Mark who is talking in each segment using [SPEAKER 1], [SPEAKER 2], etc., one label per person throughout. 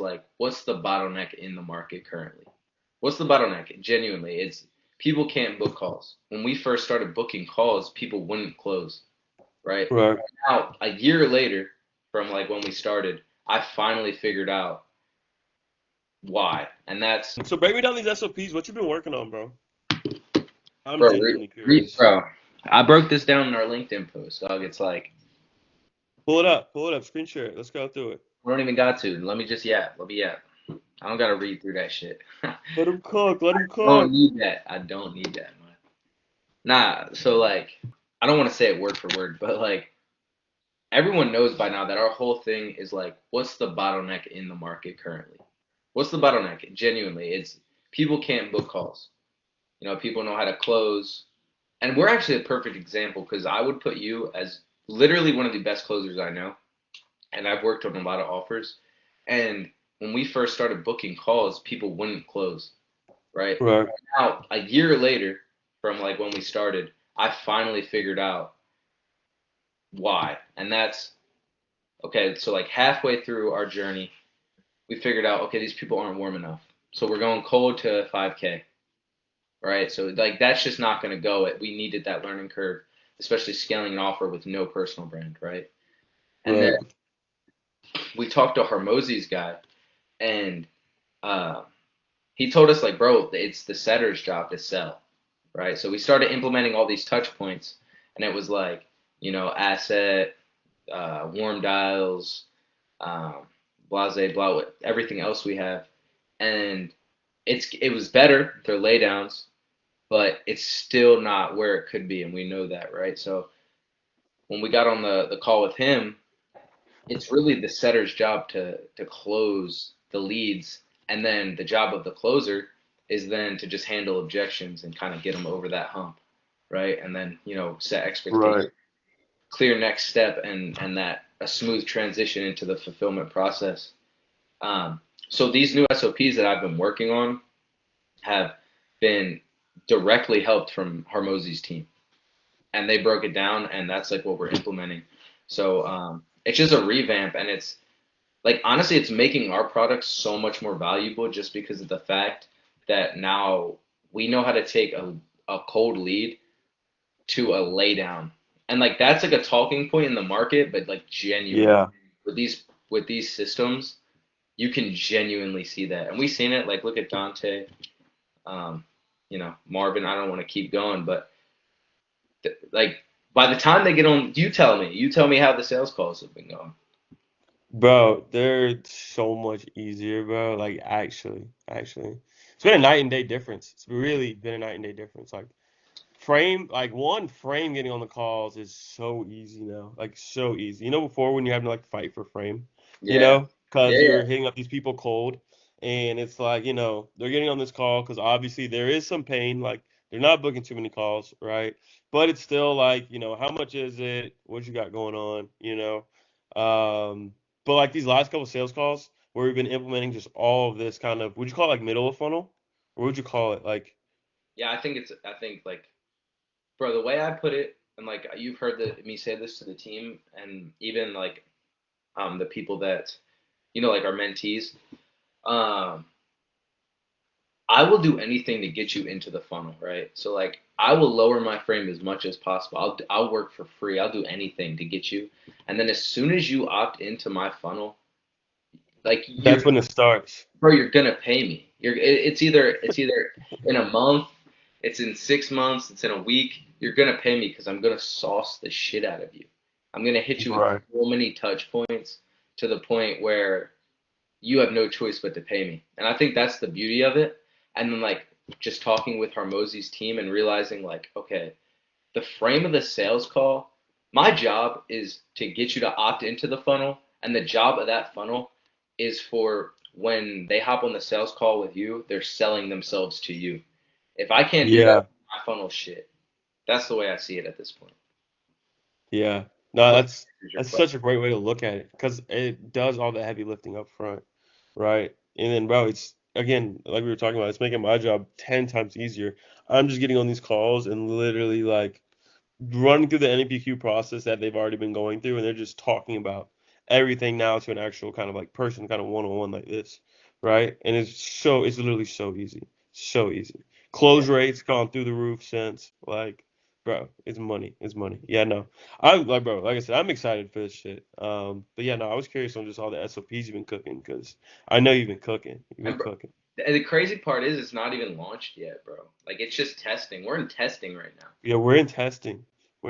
[SPEAKER 1] like, what's the bottleneck in the market currently? What's the bottleneck? Genuinely, it's people can't book calls. When we first started booking calls, people wouldn't close, right?
[SPEAKER 2] Right.
[SPEAKER 1] Now, a year later from like when we started, I finally figured out why. And that's,
[SPEAKER 2] So break me down these SOPs. What you been working on, bro? I'm
[SPEAKER 1] bro,
[SPEAKER 2] genuinely curious.
[SPEAKER 1] bro, I broke this down in our LinkedIn post, dog. It's like,
[SPEAKER 2] Pull it up. Pull it up. Screen share it. Let's go through it.
[SPEAKER 1] we don't even got to. Let me just yap. Let me yap. I don't gotta read through that shit. I
[SPEAKER 2] Let him cook. Let him
[SPEAKER 1] don't
[SPEAKER 2] cook.
[SPEAKER 1] need that. I don't need that, man. Nah, so like, I don't want to say it word for word, but like, everyone knows by now that our whole thing is like, what's the bottleneck in the market currently? What's the bottleneck? Genuinely, it's people can't book calls. People know how to close. And we're actually a perfect example because I would put you as literally one of the best closers I know. And I've worked on a lot of offers. And when we first started booking calls, people wouldn't close, right?
[SPEAKER 2] Right.
[SPEAKER 1] Now, a year later from like when we started, I finally figured out why. And that's okay. So, like halfway through our journey, we figured out, okay, these people aren't warm enough. So, we're going cold to 5K, right? So, like, that's just not going to go. We needed that learning curve, especially scaling an offer with no personal brand, right? And then
[SPEAKER 2] Right.
[SPEAKER 1] we talked to Harmosi's guy, and uh, he told us, like, bro, it's the setter's job to sell, right? So we started implementing all these touch points, and it was like, asset, warm dials, um, blase, blah, everything else we have, and it was better. Their laydowns, but it's still not where it could be, and we know that, right? So when we got on the call with him, it's really the setter's job to close the leads, and then the job of the closer is then to just handle objections and kind of get them over that hump, right? And then set expectations,
[SPEAKER 2] Right.
[SPEAKER 1] clear next step, and that a smooth transition into the fulfillment process. So these new SOPs that I've been working on have been directly helped from Harmosi's team, and they broke it down, and that's like what we're implementing. So it's just a revamp, and it's like honestly, it's making our products so much more valuable just because of the fact that now we know how to take a cold lead to a laydown, and like that's like a talking point in the market, but like genuine
[SPEAKER 2] Yeah.
[SPEAKER 1] with these systems, you can genuinely see that, and we've seen it. Like look at Dante, um, Marvin. I don't want to keep going, but like by the time they get on, you tell me how the sales calls have been going.
[SPEAKER 2] Bro, they're so much easier, bro. Like actually. It's been a night and day difference. It's really been a night and day difference. Like frame getting on the calls is so easy now. Like so easy. Before when you have to like fight for frame,
[SPEAKER 1] Yeah,
[SPEAKER 2] because
[SPEAKER 1] yeah,
[SPEAKER 2] you're hitting up these people cold and it's like, they're getting on this call because obviously there is some pain, like they're not booking too many calls, right? But it's still like, how much is it? What you got going on, but like these last couple sales calls where we've been implementing just all of this kind of, would you call it like middle of funnel? Or would you call it like,
[SPEAKER 1] yeah. I think like bro, the way I put it, and like you've heard me say this to the team, and even like the people that like our mentees. Um, I will do anything to get you into the funnel, right? So like I will lower my frame as much as possible. I'll work for free. I'll do anything to get you, and then as soon as you opt into my funnel, like
[SPEAKER 2] that's when it starts?
[SPEAKER 1] you're gonna pay me. It's either in a month, it's in 6 months, it's in a week. You're gonna pay me because I'm gonna sauce the shit out of you. I'm gonna hit you with
[SPEAKER 2] Right.
[SPEAKER 1] so many touch points to the point where you have no choice but to pay me. And I think that's the beauty of it. And then like just talking with Harmosi's team and realizing like, okay, the frame of the sales call, my job is to get you to opt into the funnel, and the job of that funnel is for when they hop on the sales call with you, they're selling themselves to you. If I can't do that,
[SPEAKER 2] Yeah.
[SPEAKER 1] my funnel shit. That's the way I see it at this point.
[SPEAKER 2] Yeah. No,
[SPEAKER 1] Hope
[SPEAKER 2] that's
[SPEAKER 1] that answers your
[SPEAKER 2] that's
[SPEAKER 1] question.
[SPEAKER 2] such a great way to look at it because it does all the heavy lifting up front, right? And then, bro, it's again, like we were talking about, it's making my job 10 times easier. I'm just getting on these calls and literally like running through the NPQ process that they've already been going through, and they're just talking about everything now to an actual kind of like person, kind of one-on-one like this, right? And it's literally so easy, so easy.
[SPEAKER 1] Yeah.
[SPEAKER 2] Close rates gone through the roof since like, bro, it's money, it's money. Yeah, no, I'm like, bro, like I said, I'm excited for this shit. But yeah, no, I was curious on just all the SOPs you've been cooking because I know you've been cooking, you've been
[SPEAKER 1] And bro,
[SPEAKER 2] cooking.
[SPEAKER 1] the crazy part is it's not even launched yet, bro. Like it's just testing. We're in testing right now.
[SPEAKER 2] Yeah, we're in testing,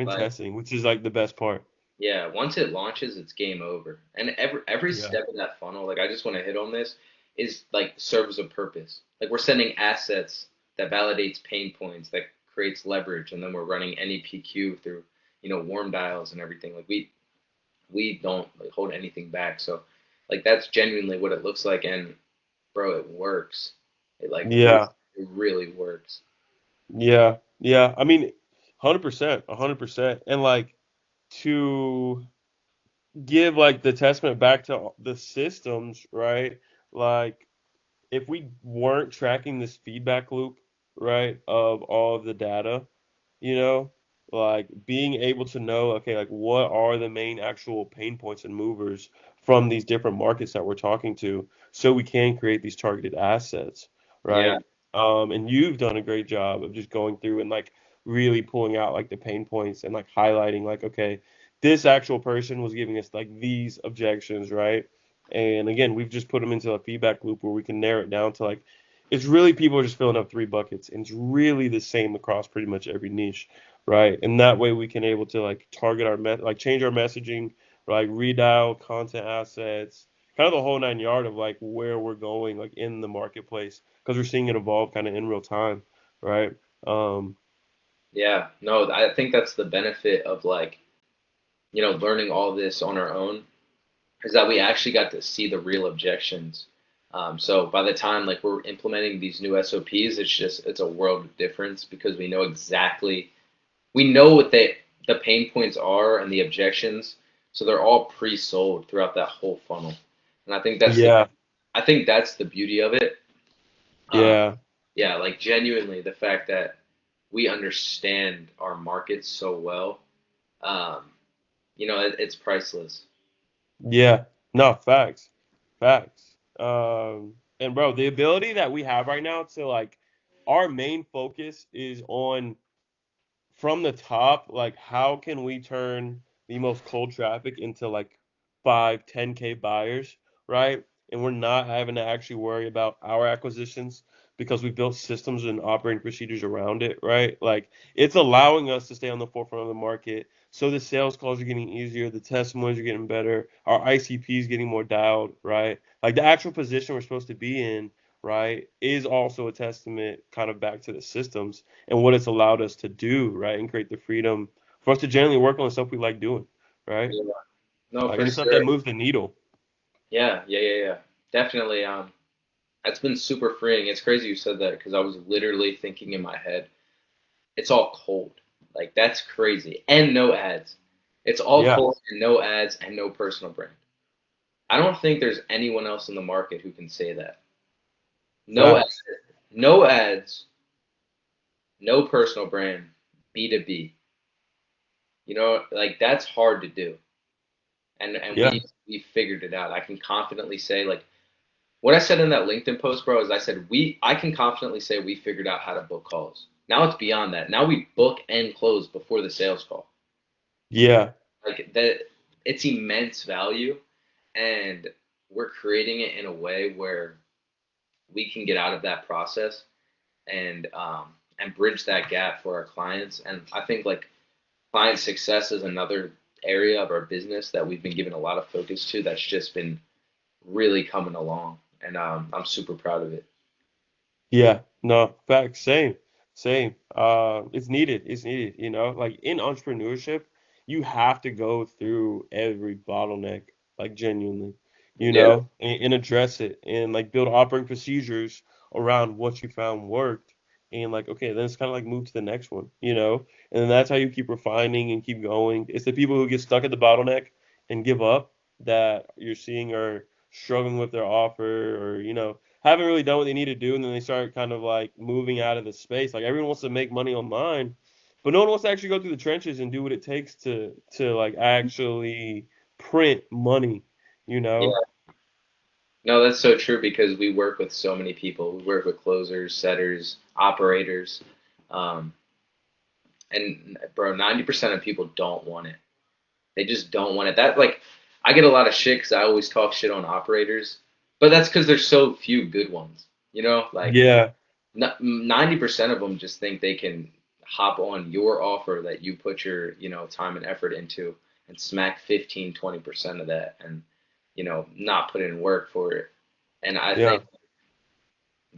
[SPEAKER 1] Like
[SPEAKER 2] which is like the best part.
[SPEAKER 1] yeah, once it launches, it's game over. And every
[SPEAKER 2] Yeah,
[SPEAKER 1] step of that funnel, like I just want to hit on this, is like serves a purpose. Like we're sending assets that validates pain points, that creates leverage, and then we're running NEPQ through, warm dials and everything. Like we don't like hold anything back. So like that's genuinely what it looks like, and bro, it works. It like
[SPEAKER 2] yeah,
[SPEAKER 1] it really works.
[SPEAKER 2] yeah, yeah. I mean, 100%, 100%, and like to give like the testament back to the systems, right? Like if we weren't tracking this feedback loop, right, of all of the data, you know, like being able to know, okay, like what are the main actual pain points and movers from these different markets that we're talking to, so we can create these targeted assets,
[SPEAKER 1] Yeah,
[SPEAKER 2] right? And you've done a great job of just going through and like really pulling out like the pain points and like highlighting like, okay, this actual person was giving us like these objections, right? And again, we've just put them into a feedback loop where we can narrow it down to like, it's really people are just filling up three buckets, and it's really the same across pretty much every niche, right? And that way we can able to like target like change our messaging, like redial content assets, kind of the whole nine yard of like where we're going like in the marketplace because we're seeing it evolve kind of in real time, right? Um,
[SPEAKER 1] yeah. No, I think that's the benefit of like, learning all this on our own is that we actually got to see the real objections. So by the time like we're implementing these new SOPs, it's a world of difference because we know what the pain points are and the objections, so they're all pre-sold throughout that whole funnel. And
[SPEAKER 2] yeah,
[SPEAKER 1] I think that's the beauty of it. Um,
[SPEAKER 2] yeah,
[SPEAKER 1] yeah, like genuinely the fact that we understand our markets so well, um, it's priceless.
[SPEAKER 2] yeah. No, facts, facts. And bro, the ability that we have right now to like, our main focus is on from the top, like how can we turn the most cold traffic into like 5, 10K buyers, right? And we're not having to actually worry about our acquisitions because we built systems and operating procedures around it, right? Like it's allowing us to stay on the forefront of the market. So the sales calls are getting easier, the testimonies are getting better, our ICP is getting more dialed, right? Like the actual position we're supposed to be in, right, is also a testament kind of back to the systems and what it's allowed us to do, right? And create the freedom for us to generally work on the stuff we like doing, right?
[SPEAKER 1] Yeah. No,
[SPEAKER 2] Like
[SPEAKER 1] for
[SPEAKER 2] any stuff that
[SPEAKER 1] sure.
[SPEAKER 2] moves the needle.
[SPEAKER 1] Yeah, yeah, yeah, yeah. Definitely. That's been super freeing. It's crazy you said that because I was literally thinking in my head, it's all cold. Like that's crazy. And no ads. It's all
[SPEAKER 2] Yeah,
[SPEAKER 1] cold and no ads and no personal brand. I don't think there's anyone else in the market who can say that. No ads,
[SPEAKER 2] facts.
[SPEAKER 1] no ads, no personal brand, B2B. Like that's hard to do. And
[SPEAKER 2] Yeah,
[SPEAKER 1] we figured it out. I can confidently say like what I said in that LinkedIn post, bro, is I can confidently say we figured out how to book calls. Now it's beyond that. Now we book and close before the sales call.
[SPEAKER 2] yeah,
[SPEAKER 1] Like that, it's immense value, and we're creating it in a way where we can get out of that process and bridge that gap for our clients. And I think like client success is another area of our business that we've been giving a lot of focus to. That's just been really coming along, and I'm super proud of it.
[SPEAKER 2] yeah. No, facts. Same, same. It's needed. It's needed. Like in entrepreneurship, you have to go through every bottleneck, like genuinely,
[SPEAKER 1] Yeah.
[SPEAKER 2] and address it and like build operating procedures around what you found worked. And like, okay, then it's kind of like move to the next one. And then that's how you keep refining and keep going. It's the people who get stuck at the bottleneck and give up that you're seeing are struggling with their offer or haven't really done what they need to do, and then they start kind of like moving out of the space. Like everyone wants to make money online, but no one wants to actually go through the trenches and do what it takes to like actually print money, you
[SPEAKER 1] Yeah.
[SPEAKER 2] know?
[SPEAKER 1] No, that's so true because we work with so many people. We work with closers, setters, operators, um, and bro, 90% of people don't want it. They just don't want it. That like, I get a lot of shit because I always talk shit on operators, but that's because there's so few good ones. You know, like
[SPEAKER 2] Yeah.
[SPEAKER 1] 90% of them just think they can hop on your offer that you put your, time and effort into and smack 15, 20% of that and, not put in work for it. And I
[SPEAKER 2] Yeah.
[SPEAKER 1] think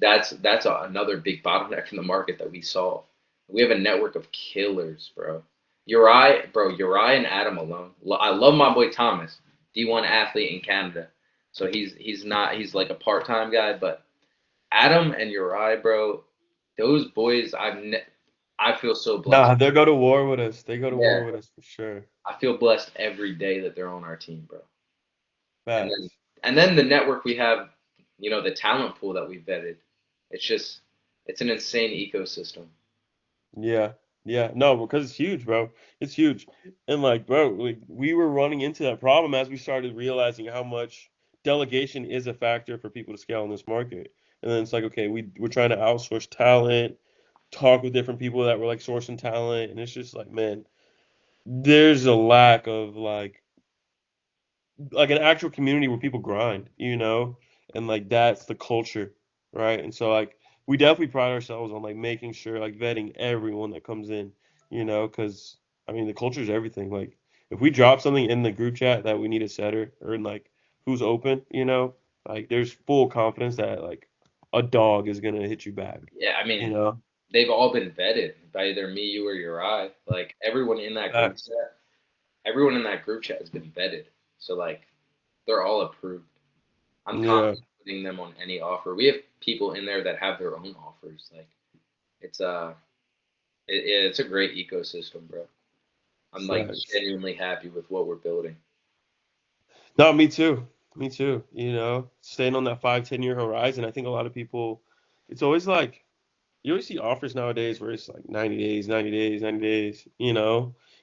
[SPEAKER 1] another big bottleneck in the market that we solve. We have a network of killers, bro. Uri and Adam alone. I love my boy Thomas, D1 athlete in Canada. So he's like a part-time guy, but Adam and Uri, bro, those boys I feel so blessed.
[SPEAKER 2] Nah, they'll go to war with us. They go to
[SPEAKER 1] Yeah,
[SPEAKER 2] war with us for sure.
[SPEAKER 1] I feel blessed every day that they're on our team, bro. And then
[SPEAKER 2] Facts.
[SPEAKER 1] and then the network we have, the talent pool that we vetted. It's just it's an insane ecosystem.
[SPEAKER 2] Yeah. Yeah. No, because it's huge, bro. It's huge. And like, bro, like we were running into that problem as we started realizing how much delegation is a factor for people to scale in this market. And then it's like, okay, we're trying to outsource talent, talk with different people that were like sourcing talent, and it's just like, man, there's a lack of like an actual community where people grind, and like that's the culture, right? And so like we definitely pride ourselves on like making sure like vetting everyone that comes in, because I mean the culture is everything. Like if we drop something in the group chat that we need a setter or in like who's open, like there's full confidence that like a dog is gonna hit you back,
[SPEAKER 1] Yeah, I
[SPEAKER 2] you
[SPEAKER 1] mean,
[SPEAKER 2] know.
[SPEAKER 1] they've all been vetted by either me, you, or Uri. Like
[SPEAKER 2] Facts.
[SPEAKER 1] everyone in that group chat has been vetted. So like they're all approved. I'm
[SPEAKER 2] Yeah,
[SPEAKER 1] confident putting them on any offer. We have people in there that have their own offers. Like it's it's a great ecosystem, bro. I'm like
[SPEAKER 2] facts.
[SPEAKER 1] genuinely happy with what we're building.
[SPEAKER 2] No, me too. Me too. Staying on that 5, 10 year horizon. I think a lot of people, it's always like, you always see offers nowadays where it's like 90 days, 90 days, 90 days,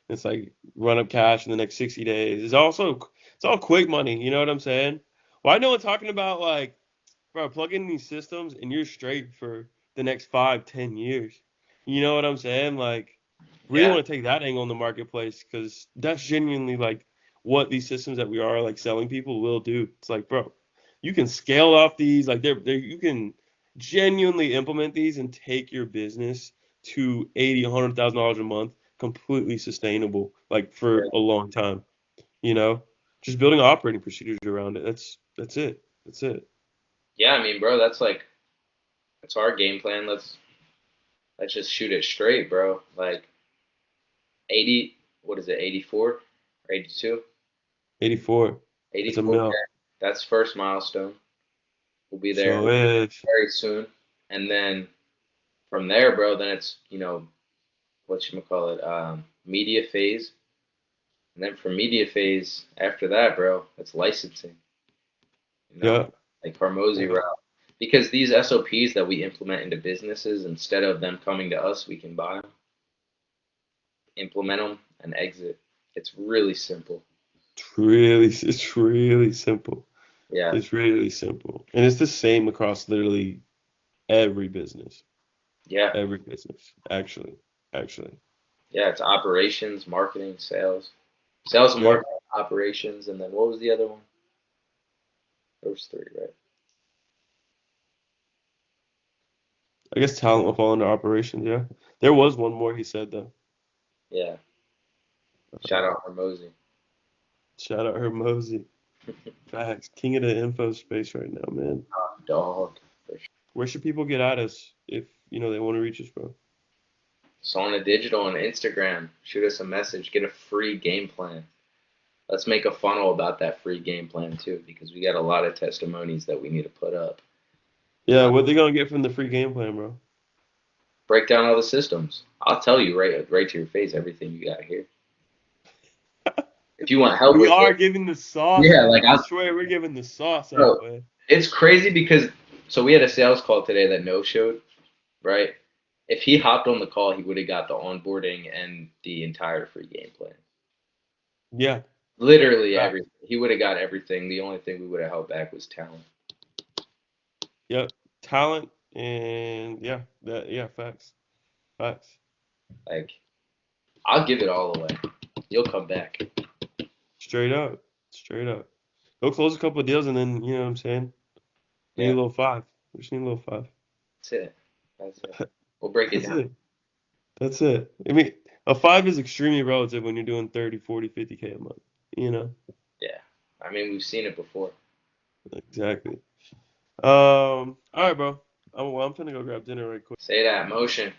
[SPEAKER 2] It's like run up cash in the next 60 days. It's all quick money. You know what I'm saying? Well, I know I'm talking about like, bro, plug in these systems and you're straight for the next 5, 10 years. You know what I'm saying? Like, really
[SPEAKER 1] Yeah,
[SPEAKER 2] want to take that angle in the marketplace because that's genuinely like what these systems that we are like selling people will do. It's like, bro, you can scale off these, like they're you can genuinely implement these and take your business to 80, $100,000 a month, completely sustainable, like for
[SPEAKER 1] yeah,
[SPEAKER 2] a long time. You know, just building operating procedures around it. That's it. That's it.
[SPEAKER 1] yeah. I mean, bro, that's our game plan. Let's just shoot it straight, bro. Like 80, what is it, 84 or 82?
[SPEAKER 2] 84. It's a
[SPEAKER 1] 84.
[SPEAKER 2] mill.
[SPEAKER 1] That's first milestone. We'll be there
[SPEAKER 2] So is.
[SPEAKER 1] very soon. And then from there, bro, then it's, what you call it, media phase. And then from media phase, after that, bro, it's licensing,
[SPEAKER 2] Yeah.
[SPEAKER 1] like Hormozy
[SPEAKER 2] Yeah.
[SPEAKER 1] route. Because these SOPs that we implement into businesses, instead of them coming to us, we can buy them, implement them, and exit. It's really simple.
[SPEAKER 2] It's really simple.
[SPEAKER 1] Yeah.
[SPEAKER 2] It's really simple. And it's the same across literally every business.
[SPEAKER 1] Yeah.
[SPEAKER 2] Every business, actually. Actually.
[SPEAKER 1] Yeah. It's operations, marketing, sales. Sales and
[SPEAKER 2] Yeah.
[SPEAKER 1] marketing, operations, and then what was the other one? Those three, right?
[SPEAKER 2] I guess talent will fall under operations, yeah. There was one more he said though.
[SPEAKER 1] Yeah. Shout
[SPEAKER 2] Uh,
[SPEAKER 1] out Hormozy.
[SPEAKER 2] Shout out Hermosi. Facts. King of the info space right now, man.
[SPEAKER 1] Dog.
[SPEAKER 2] Where should people get at us if they want to reach us, bro?
[SPEAKER 1] SaulnaDigital on Instagram. Shoot us a message. Get a free game plan. Let's make a funnel about that free game plan too, because we got a lot of testimonies that we need to put up.
[SPEAKER 2] Yeah,
[SPEAKER 1] Uh,
[SPEAKER 2] what they gonna get from the free game plan, bro?
[SPEAKER 1] break down all the systems. I'll tell you right to your face everything you got here. If you want help
[SPEAKER 2] We
[SPEAKER 1] with
[SPEAKER 2] are
[SPEAKER 1] it,
[SPEAKER 2] giving the sauce
[SPEAKER 1] yeah,
[SPEAKER 2] out. I swear we're giving the sauce
[SPEAKER 1] bro,
[SPEAKER 2] out, man.
[SPEAKER 1] it's crazy because so we had a sales call today that no showed, right? If he hopped on the call, he would have got the onboarding and the entire free game plan.
[SPEAKER 2] Yeah.
[SPEAKER 1] Literally
[SPEAKER 2] Facts.
[SPEAKER 1] everything. He would have got everything. The only thing we would have held back was talent.
[SPEAKER 2] Yep. Talent and facts. Facts.
[SPEAKER 1] Like, I'll give it all away. You'll come back.
[SPEAKER 2] Straight up. Straight up. Go close a couple of deals and then, you know what I'm saying? We need a
[SPEAKER 1] Yeah,
[SPEAKER 2] little five. We just need a little five.
[SPEAKER 1] that's it. That's it. We'll break it
[SPEAKER 2] That's
[SPEAKER 1] down.
[SPEAKER 2] it. That's it. I mean, a five is extremely relative when you're doing 30, 40, 50K a month. You know?
[SPEAKER 1] Yeah. I mean, we've seen it before.
[SPEAKER 2] Exactly. All right, bro. I'm finna go grab dinner right quick.
[SPEAKER 1] Say that motion.